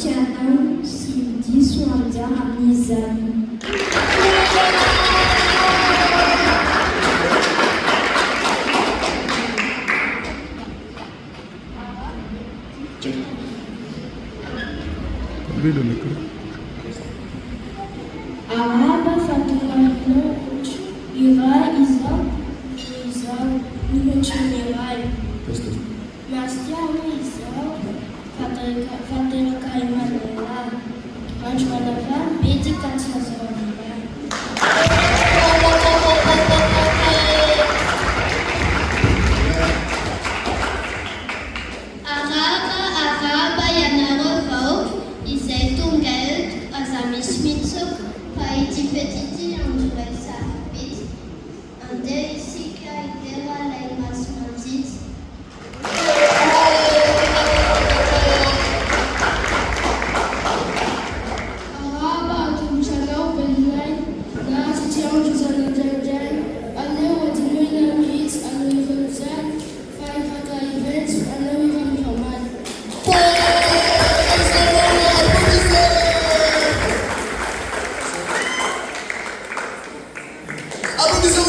Tianão, Cindy, Suanda, Nizam. Araba, Fatumano, Ira, Isa, Nuhunchunirai. Mastia, Isa, Fatima Kaimanela, Manchmanava, Beti Katsazorina. Araba, Yanaro, Isaitung Geld, Asami Smitsuk, Paiti Petiti, Anjuesa, Pit, Ande Sika, Idera, Laimas Mantit. Araba, Tumchagao, Benlai, Nas, Tian, Juzanajan, Ane, Wadinuina, Hits, Ane, Rizal, Five Haka Events, Ane, Wivan Kamad. Applaudissez